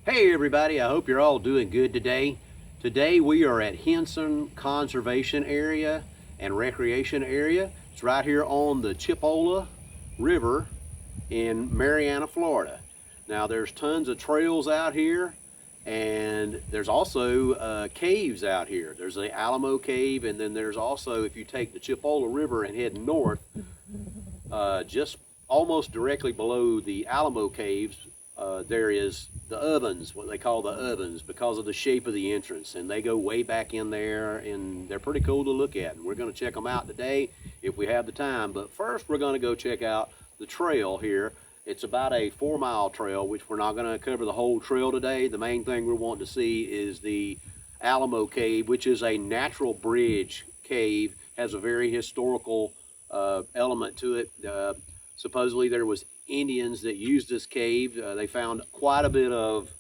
Hey everybody, I hope you're all doing good today. Today we are at Hinson Conservation Area and Recreation Area. It's right here on the Chipola River in Marianna, Florida. Now there's tons of trails out here, and there's also caves out here. There's the Alamo Cave, and then there's also, if you take the Chipola River and head north, just almost directly below the Alamo Caves, there is the ovens, what they call the ovens, because of the shape of the entrance, and they go way back in there, and they're pretty cool to look at, and we're going to check them out today if we have the time. But first we're going to go check out the trail here. It's about a 4-mile trail, which we're not going to cover the whole trail today. The main thing we're wanting to see is the Alamo Cave, which is a natural bridge cave, has a very historical element to it. Supposedly there was Indians that used this cave. They found quite a bit of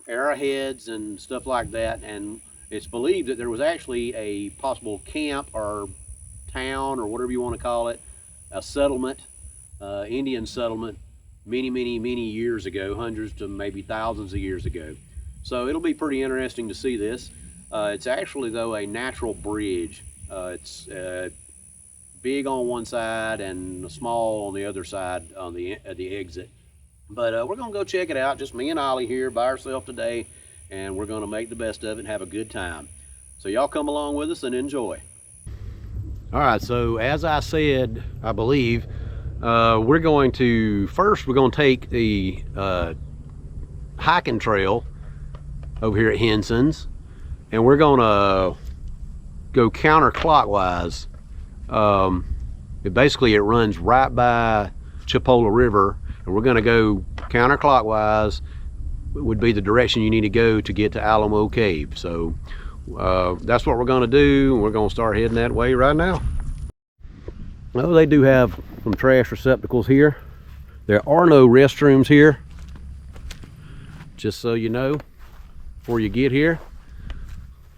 arrowheads and stuff like that, and it's believed that there was actually a possible camp or town or whatever you want to call it, a settlement, Indian settlement, many years ago, hundreds to maybe thousands of years ago. So it'll be pretty interesting to see this. It's actually, though, a natural bridge. It's big on one side and small on the other side on the exit. But we're gonna go check it out, just me and Ollie here by ourselves today, and we're gonna make the best of it and have a good time. So y'all come along with us and enjoy. All right, so as I said, I believe, we're going to take the hiking trail over here at Hinson's, and we're gonna go counterclockwise. It runs right by Chipola River, and we're going to go counterclockwise. Would be the direction you need to go to get to Alamo Cave. So that's what we're going to do, and we're going to start heading that way right now. Well, they do have some trash receptacles here. There are no restrooms here, just so you know before you get here.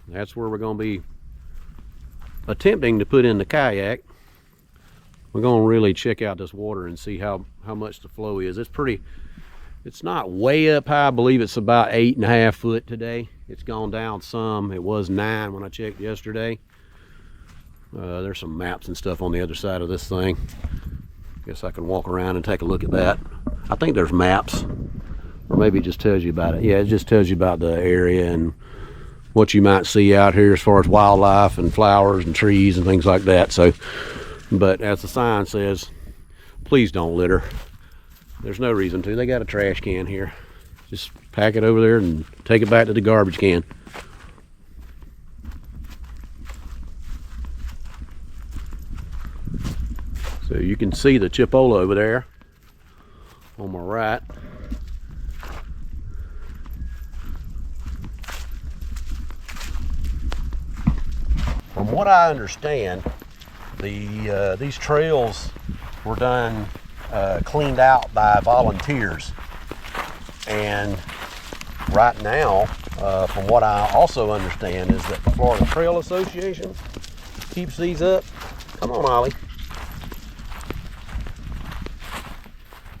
That's where we're going to be attempting to put in the kayak. We're going to really check out this water and see how much the flow is. It's not way up high. I believe it's about 8.5 foot today. It's gone down some. It was 9 when I checked yesterday. There's some maps and stuff on the other side of this thing. Guess I can walk around and take a look at that. I think there's maps, or maybe it just tells you about it. Yeah, it just tells you about the area and what you might see out here as far as wildlife and flowers and trees and things like that. So, but as the sign says, please don't litter. There's no reason to. They got a trash can here. Just pack it over there and take it back to the garbage can. So you can see the Chipola over there on my right. From what I understand, these trails were done, cleaned out by volunteers, and right now, from what I also understand, is that the Florida Trail Association keeps these up. Come on, Ollie.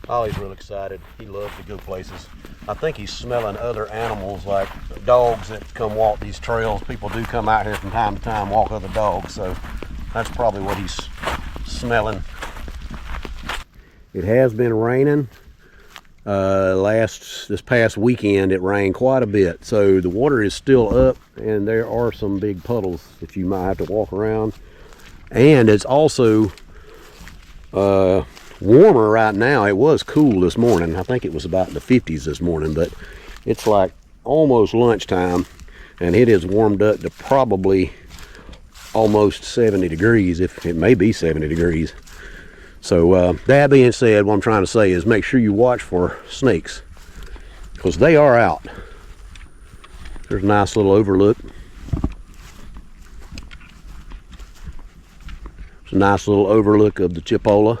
Ollie's real excited. He loves to go places. I think he's smelling other animals, like dogs that come walk these trails. People do come out here from time to time, walk other dogs, so that's probably what he's smelling. It has been raining. This past weekend it rained quite a bit, so the water is still up, and there are some big puddles that you might have to walk around. And it's also warmer right now. It was cool this morning. I think it was about in the 50s this morning, but it's like almost lunchtime, and it has warmed up to probably almost 70 degrees, if it may be 70 degrees. So that being said, what I'm trying to say is make sure you watch for snakes, because they are out. There's a nice little overlook. It's a nice little overlook of the Chipola.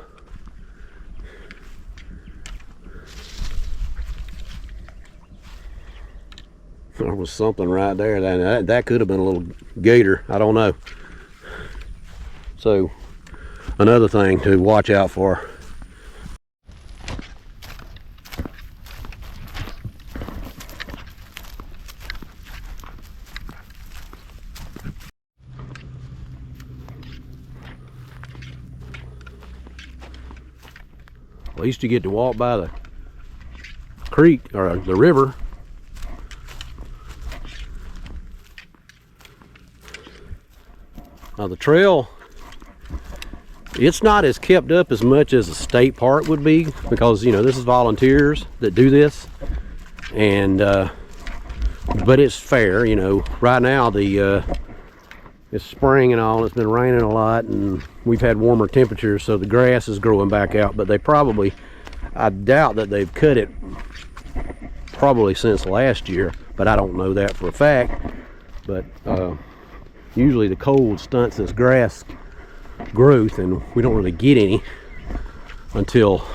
There was something right there. That could have been a little gator. I don't know. So another thing to watch out for. At least you get to walk by the creek or the river. Now the trail, it's not as kept up as much as a state park would be, because you know this is volunteers that do this, and but it's fair. You know, right now it's spring and all, it's been raining a lot and we've had warmer temperatures, so the grass is growing back out. But they probably, I doubt that they've cut it probably since last year, but I don't know that for a fact. But usually the cold stunts this grass growth, and we don't really get any until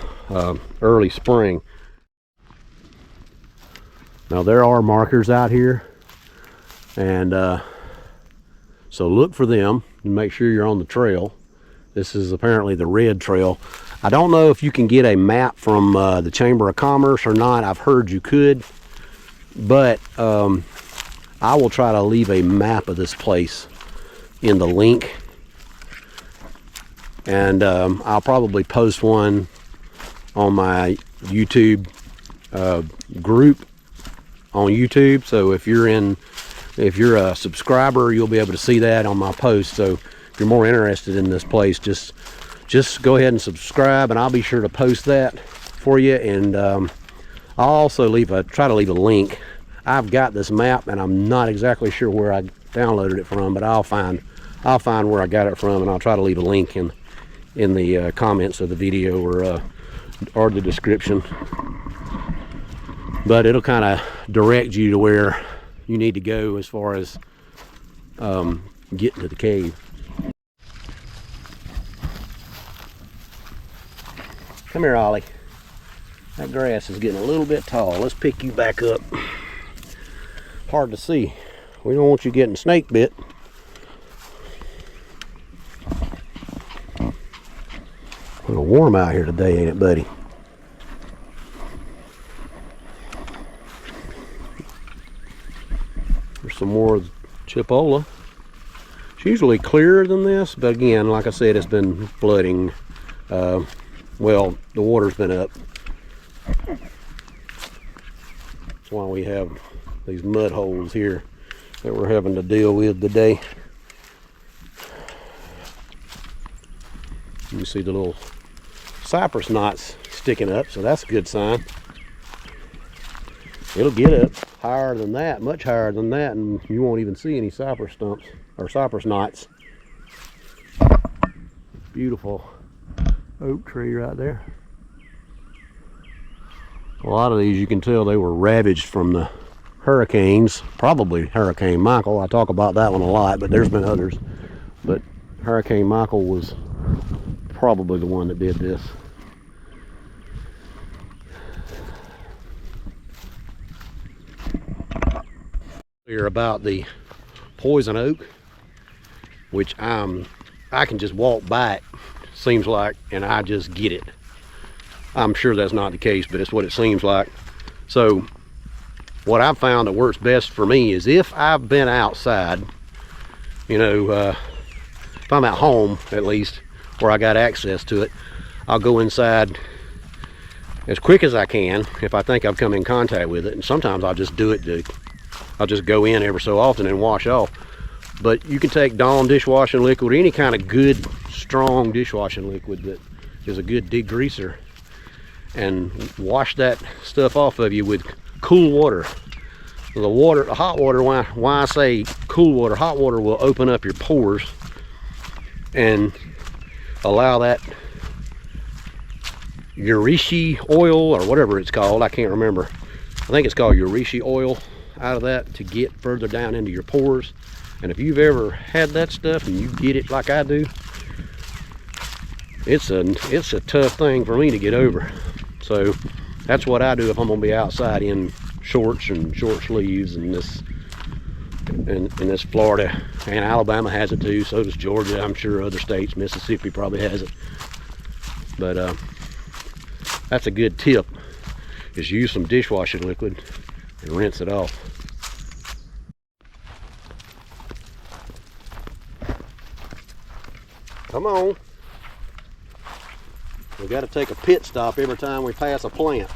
early spring. Now there are markers out here, and so look for them and make sure you're on the trail. This is apparently the red trail. I don't know if you can get a map from the Chamber of Commerce or not. I've heard you could, but I will try to leave a map of this place in the link, and I'll probably post one on my YouTube group on YouTube. So if you're a subscriber, you'll be able to see that on my post. So if you're more interested in this place, just go ahead and subscribe, and I'll be sure to post that for you. And I'll also try to leave a link. I've got this map and I'm not exactly sure where I downloaded it from, but I'll find where I got it from, and I'll try to leave a link in the comments of the video or the description. But it'll kind of direct you to where you need to go as far as getting to the cave. Come here, Ollie. That grass is getting a little bit tall. Let's pick you back up. Hard to see. We don't want you getting snake bit. A little warm out here today, ain't it, buddy? There's some more Chipola. It's usually clearer than this, but again, like I said, it's been flooding. Well, the water's been up. That's why we have these mud holes here that we're having to deal with today. You see the little cypress knots sticking up, so that's a good sign. It'll get up higher than that, much higher than that, and you won't even see any cypress stumps or cypress knots. Beautiful oak tree right there. A lot of these, you can tell they were ravaged from the hurricanes, probably Hurricane Michael. I talk about that one a lot, but there's been others. But Hurricane Michael was probably the one that did this. Here about the poison oak, which I can just walk by it, seems like, and I just get it. I'm sure that's not the case, but it's what it seems like. So what I've found that works best for me is if I've been outside, you know, if I'm at home at least, where I got access to it, I'll go inside as quick as I can if I think I've come in contact with it. And sometimes I'll just do it I'll just go in every so often and wash off. But you can take Dawn dishwashing liquid, or any kind of good strong dishwashing liquid that is a good degreaser, and wash that stuff off of you with cool water. The hot water, why I say cool water, hot water will open up your pores and allow that urishi oil, or whatever it's called, I can't remember. I think it's called urishi oil, out of that to get further down into your pores. And if you've ever had that stuff and you get it like I do, it's a tough thing for me to get over. So that's what I do if I'm gonna be outside in shorts and short sleeves. And this Florida and Alabama has it too, so does Georgia, I'm sure other states, Mississippi probably has it. But that's a good tip, is use some dishwashing liquid and rinse it off. Come on. We got to take a pit stop every time we pass a plant.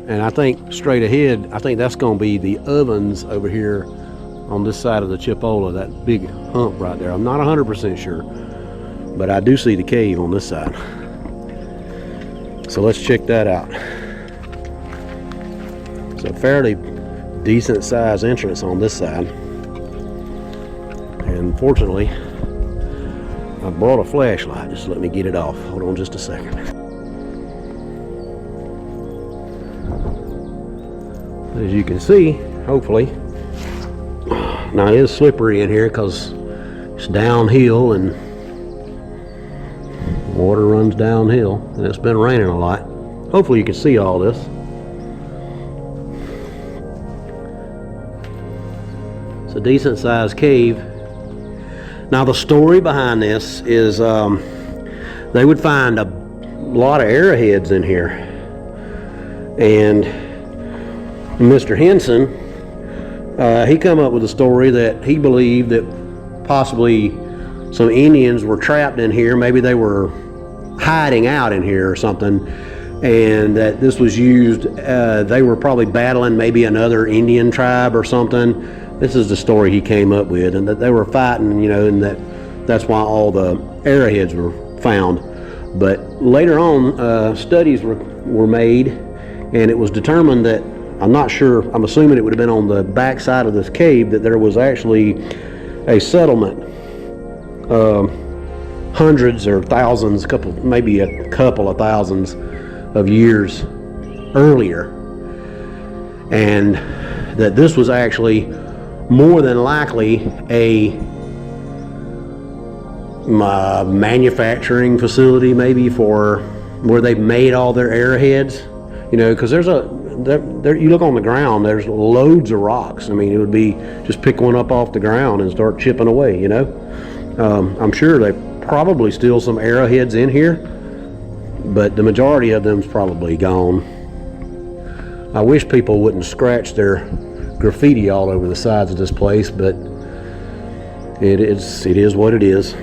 And I think straight ahead, I think that's going to be the ovens over here on this side of the Chipola, that big hump right there. I'm not 100% sure, but I do see the cave on this side. So let's check that out. It's a fairly decent sized entrance on this side. And fortunately, I brought a flashlight. Just let me get it off. Hold on just a second. As you can see, hopefully, now it is slippery in here because it's downhill and water runs downhill, and it's been raining a lot. Hopefully you can see all this. It's a decent sized cave. Now the story behind this is they would find a lot of arrowheads in here, and Mr. Hinson, he come up with a story that he believed that possibly some Indians were trapped in here. Maybe they were hiding out in here or something, and that this was used, they were probably battling maybe another Indian tribe or something. This is the story he came up with, and that they were fighting, you know, and that's why all the arrowheads were found. But later on, studies were made, and it was determined that, I'm not sure, I'm assuming it would have been on the back side of this cave, that there was actually a settlement, hundreds or thousands, maybe a couple of thousands of years earlier, and that this was actually more than likely a manufacturing facility, maybe for where they made all their arrowheads, you know, because there, you look on the ground, there's loads of rocks. I mean, it would be just pick one up off the ground and start chipping away, you know. I'm sure they probably still some arrowheads in here, but the majority of them's probably gone. I wish people wouldn't scratch their graffiti all over the sides of this place, but it is what it is.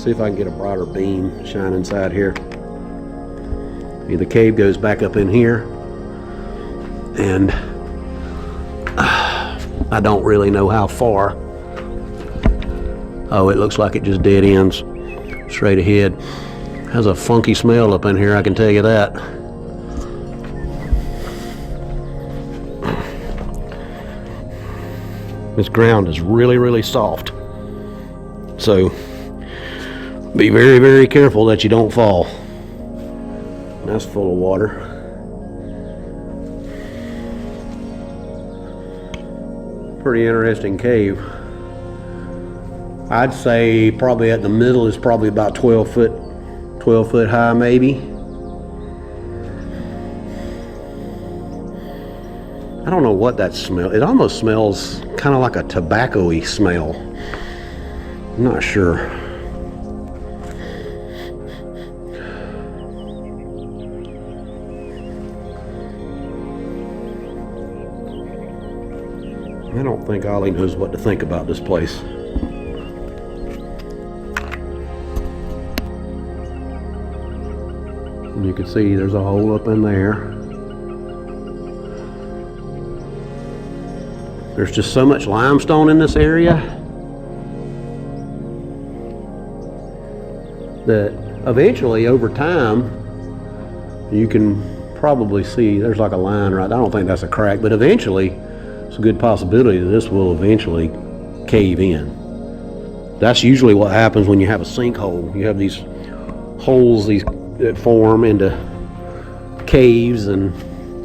See if I can get a brighter beam shine inside here. The cave goes back up in here, and I don't really know how far. Oh, it looks like it just dead ends straight ahead. Has a funky smell up in here, I can tell you that. This ground is really, really soft, so be very, very careful that you don't fall. That's full of water. Pretty interesting cave. I'd say probably at the middle is probably about 12 foot high, maybe. I don't know what that smell. It almost smells kind of like a tobacco-y smell. I'm not sure. I don't think Ollie knows what to think about this place. And you can see there's a hole up in there. There's just so much limestone in this area that eventually, over time, you can probably see there's like a line right. I don't think that's a crack, but eventually it's a good possibility that this will eventually cave in. That's usually what happens when you have a sinkhole. You have these holes that form into caves, and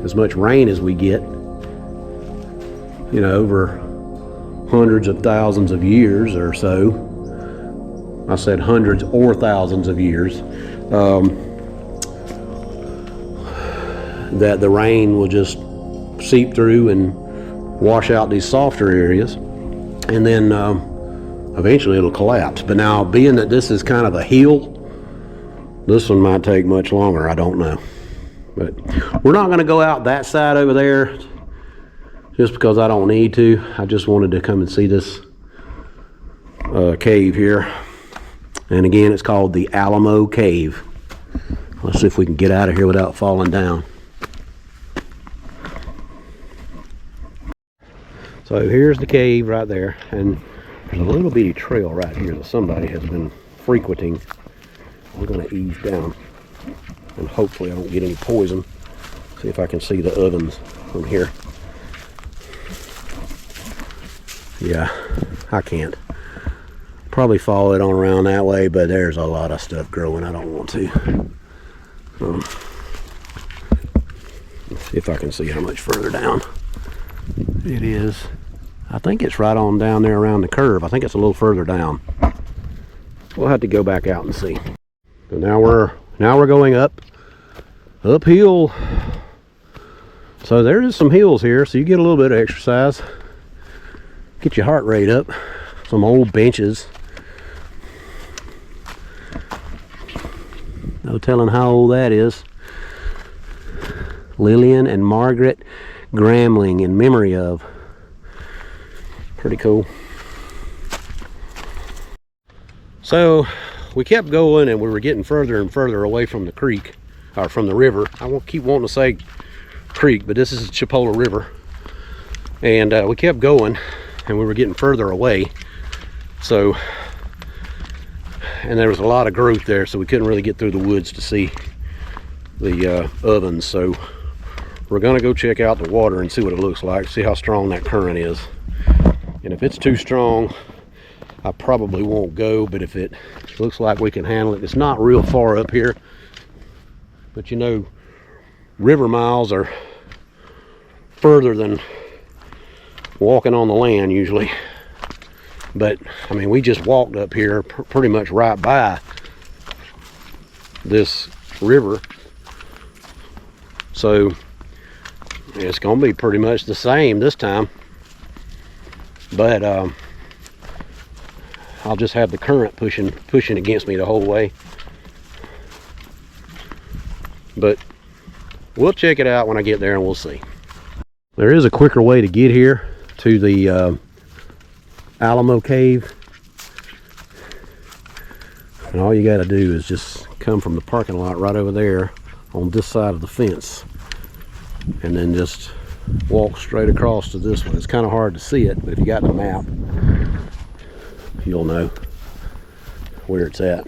as much rain as we get, you know, over hundreds of thousands of years or so. I said hundreds or thousands of years. That the rain will just seep through and wash out these softer areas, and then eventually it'll collapse. But now, being that this is kind of a hill, this one might take much longer, I don't know. But we're not gonna go out that side over there just because I don't need to. I just wanted to come and see this cave here. And again, it's called the Alamo Cave. Let's see if we can get out of here without falling down. So here's the cave right there, and there's a little bitty trail right here that somebody has been frequenting. I'm going to ease down, and hopefully I don't get any poison. See if I can see the ovens from here. Yeah, I can't. Probably follow it on around that way, but there's a lot of stuff growing. I don't want to. Let's see if I can see how much further down it is. I think it's right on down there around the curve. I think it's a little further down. We'll have to go back out and see. So now we're going uphill. So there is some hills here, so you get a little bit of exercise. Get your heart rate up. Some old benches. No telling how old that is. Lillian and Margaret Gramling, in memory of. Pretty cool. So we kept going, and we were getting further and further away from the creek, or from the river. I won't keep wanting to say creek, but this is the Chipola River. And we kept going, and we were getting further away. So, and there was a lot of growth there, so we couldn't really get through the woods to see the ovens. So we're gonna go check out the water and see what it looks like, see how strong that current is. And if it's too strong, I probably won't go, but if it looks like we can handle it, it's not real far up here. But you know, river miles are further than walking on the land usually. But I mean, we just walked up here pretty much right by this river, so it's gonna be pretty much the same this time. But I'll just have the current pushing against me the whole way. But we'll check it out when I get there, and we'll see. There is a quicker way to get here to the Alamo Cave, and all you got to do is just come from the parking lot right over there on this side of the fence, and then just walk straight across to this one. It's kind of hard to see it, but if you got the map, you'll know where it's at.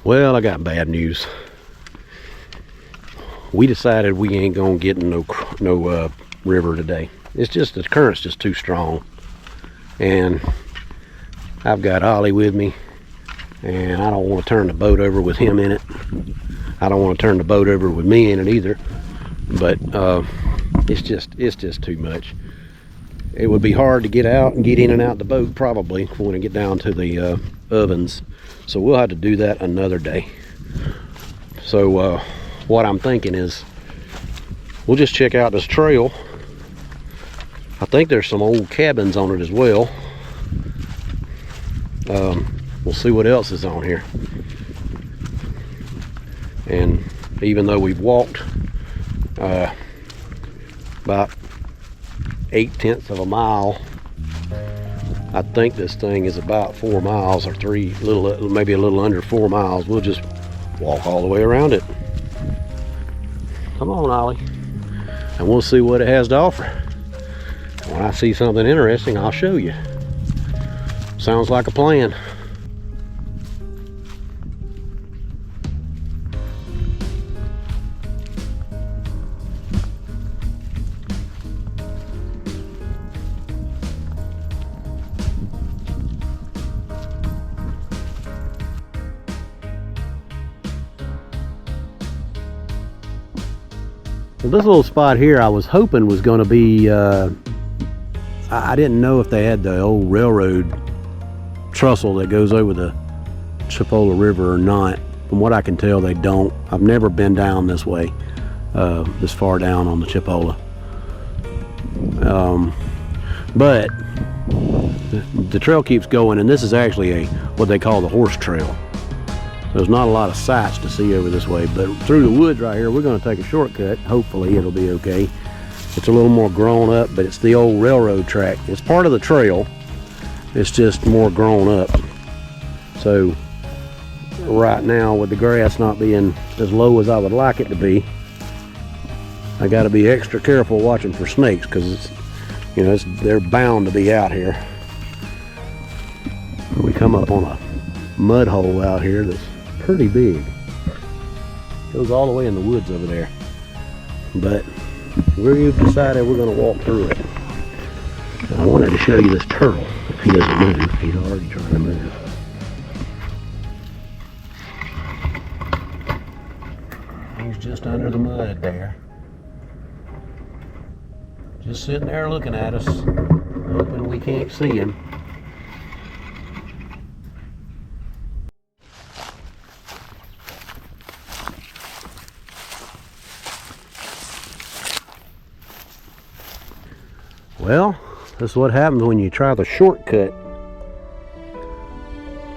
Well, I got bad news. We decided we ain't gonna get in no river today. It's just the current's just too strong, and I've got Ollie with me, and I don't want to turn the boat over with him in it. I don't want to turn the boat over with me in it either. But it's just too much. It would be hard to get out and get in and out the boat probably when we get down to the ovens. So we'll have to do that another day. So what I'm thinking is we'll just check out this trail. I think there's some old cabins on it as well. We'll see what else is on here. And even though we've walked about 0.8 of a mile, I think this thing is about 4 miles, or maybe a little under 4 miles. We'll just walk all the way around it. Come on, Ollie, and we'll see what it has to offer. When I see something interesting, I'll show you. Sounds like a plan. Well, this little spot here I was hoping was going to be, I didn't know if they had the old railroad trestle that goes over the Chipola River or not. From what I can tell, they don't. I've never been down this way, this far down on the Chipola. But the trail keeps going, and this is actually what they call the horse trail. There's not a lot of sights to see over this way, but through the woods right here, we're going to take a shortcut. Hopefully it'll be okay. It's a little more grown up, but it's the old railroad track. It's part of the trail. It's just more grown up. So right now, with the grass not being as low as I would like it to be, I got to be extra careful watching for snakes, because they're bound to be out here. We come up on a mud hole out here that's pretty big. Goes all the way in the woods over there. But we've decided we're going to walk through it. I wanted to show you this turtle. If he doesn't move, he's already trying to move. He's just under the mud there. Just sitting there looking at us, hoping we can't see him. Well, this is what happens when you try the shortcut.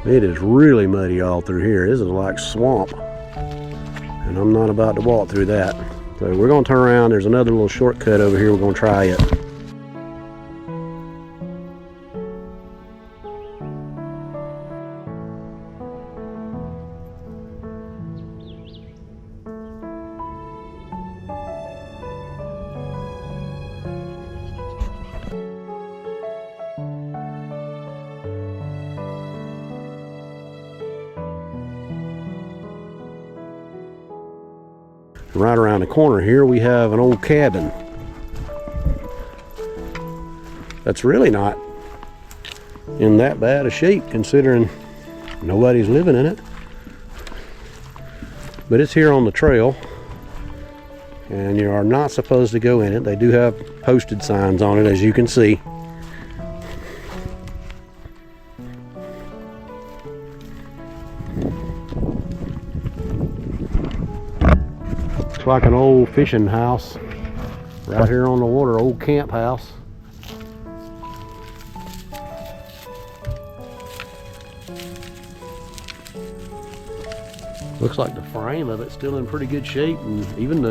It is really muddy all through here. This is like swamp, and I'm not about to walk through that. So we're going to turn around. There's another little shortcut over here. We're going to try it. Right around the corner here we have an old cabin that's really not in that bad a shape, considering nobody's living in it. But it's here on the trail, and you are not supposed to go in it. They do have posted signs on it, as you can see. Like an old fishing house right here on the water, old camp house. Looks like the frame of it's still in pretty good shape, and even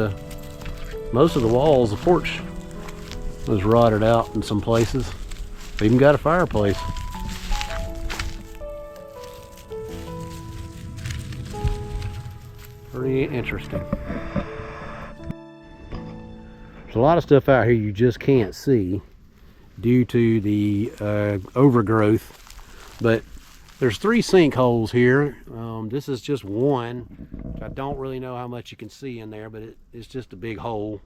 most of the walls, the porch was rotted out in some places. Even got a fireplace. Pretty interesting. There's a lot of stuff out here you just can't see due to the overgrowth, but there's 3 sinkholes here. This is just one. I don't really know how much you can see in there, but it's just a big hole,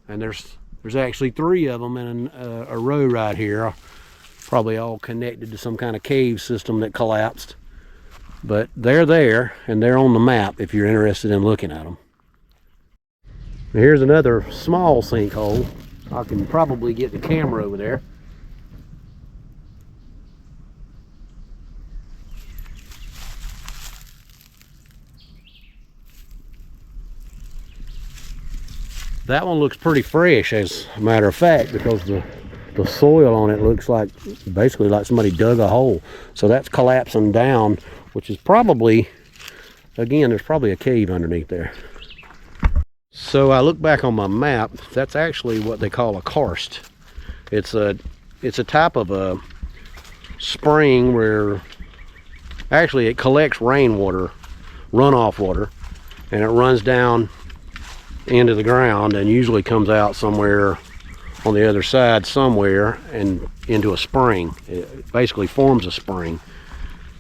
and there's actually 3 of them in a row right here, probably all connected to some kind of cave system that collapsed. But they're there, and they're on the map if you're interested in looking at them. Here's another small sinkhole. I can probably get the camera over there. That one looks pretty fresh, as a matter of fact, because the soil on it looks like basically like somebody dug a hole. So that's collapsing down, which is probably, again, there's probably a cave underneath there. So I look back on my map. That's actually what they call a karst. It's a type of a spring where actually it collects rainwater, runoff water, and it runs down into the ground and usually comes out somewhere on the other side somewhere and into a spring. It basically forms a spring.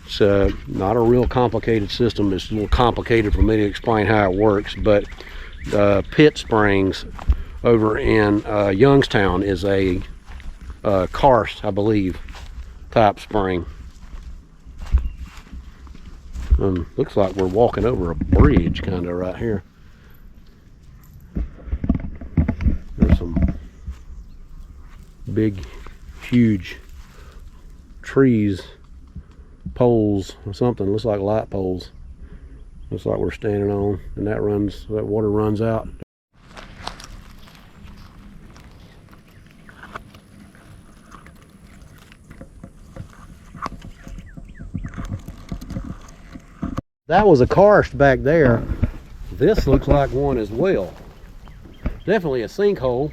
It's not a real complicated system. It's a little complicated for me to explain how it works, but Pitt Springs over in Youngstown is a karst, I believe, type spring. Looks like we're walking over a bridge kind of right here. There's some big, huge trees, poles or something. Looks like light poles. Looks like we're standing on, and that water runs out. That was a karst back there. This looks like one as well. Definitely a sinkhole.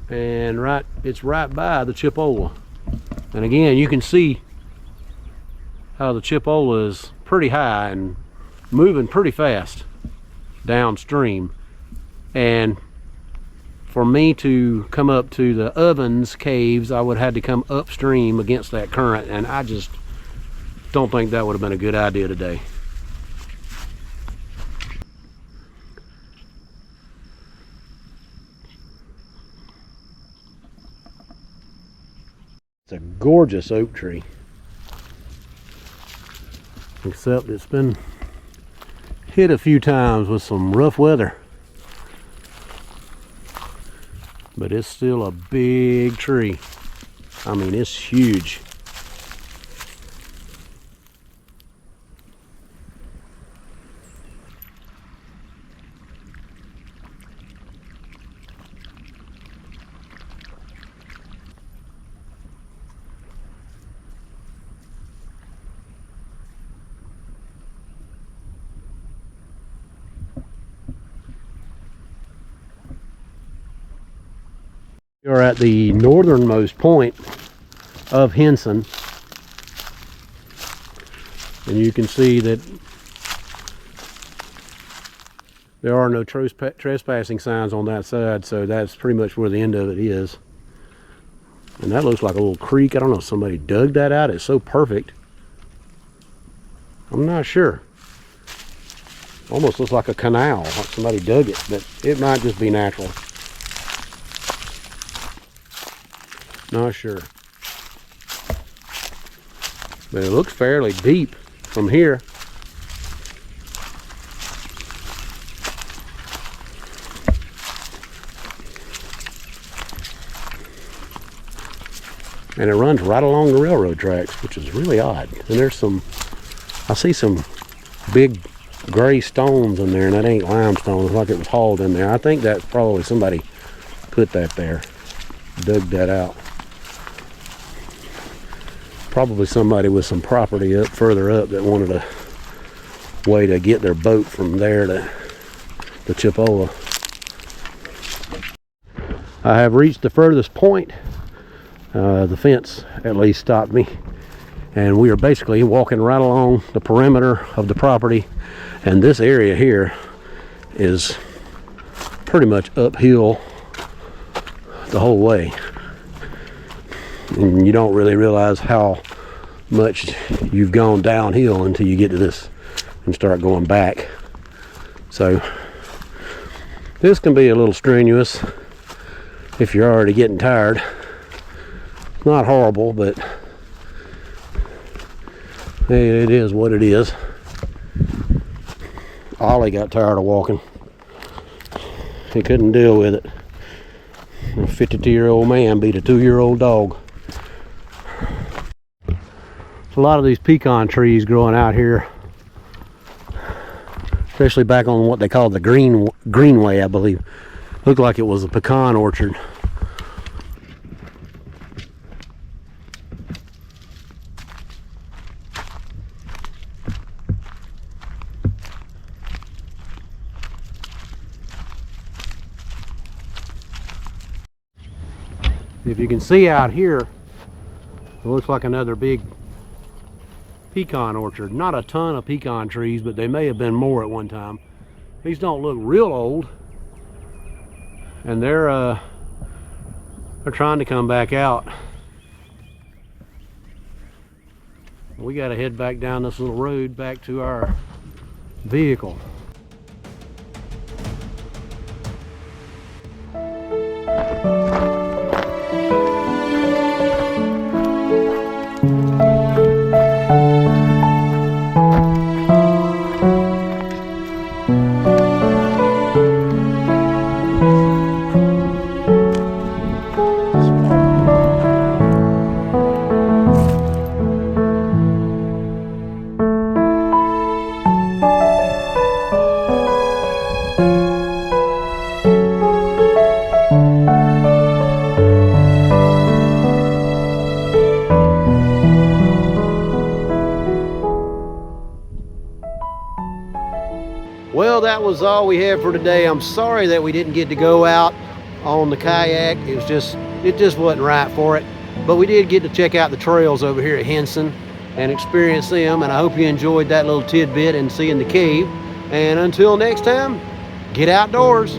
And it's right by the Chipola. And again, you can see how the Chipola is pretty high and moving pretty fast downstream. And for me to come up to the Ovens caves, I would have had to come upstream against that current, and I just don't think that would have been a good idea today. It's a gorgeous oak tree, except it's been hit a few times with some rough weather. But it's still a big tree. I mean, it's huge. You're at the northernmost point of Hinson, and you can see that there are no trespassing signs on that side, so that's pretty much where the end of it is. And that looks like a little creek. I don't know if somebody dug that out. It's so perfect. I'm not sure. Almost looks like a canal, like somebody dug it, but it might just be natural. Not sure. But it looks fairly deep from here. And it runs right along the railroad tracks, which is really odd. And there's I see some big gray stones in there, and that ain't limestone. It's like it was hauled in there. I think that's probably somebody put that there, dug that out. Probably somebody with some property up further up that wanted a way to get their boat from there to the Chipola. I have reached the furthest point. The fence at least stopped me, and we are basically walking right along the perimeter of the property, and this area here is pretty much uphill the whole way, and you don't really realize how much you've gone downhill until you get to this and start going back. So this can be a little strenuous if you're already getting tired. It's not horrible, but it is what it is. Ollie got tired of walking. He couldn't deal with it. A 52-year-old man beat a 2-year-old dog. A lot of these pecan trees growing out here, especially back on what they call the greenway, I believe. Looked like it was a pecan orchard. If you can see out here, it looks like another big pecan orchard. Not a ton of pecan trees, but they may have been more at one time. These don't look real old, and they're trying to come back out. We got to head back down this little road back to our vehicle. that was all we had for today. I'm sorry that we didn't get to go out on the kayak. It just wasn't right for it. But we did get to check out the trails over here at Hinson and experience them, and I hope you enjoyed that little tidbit and seeing the cave. And until next time, get outdoors.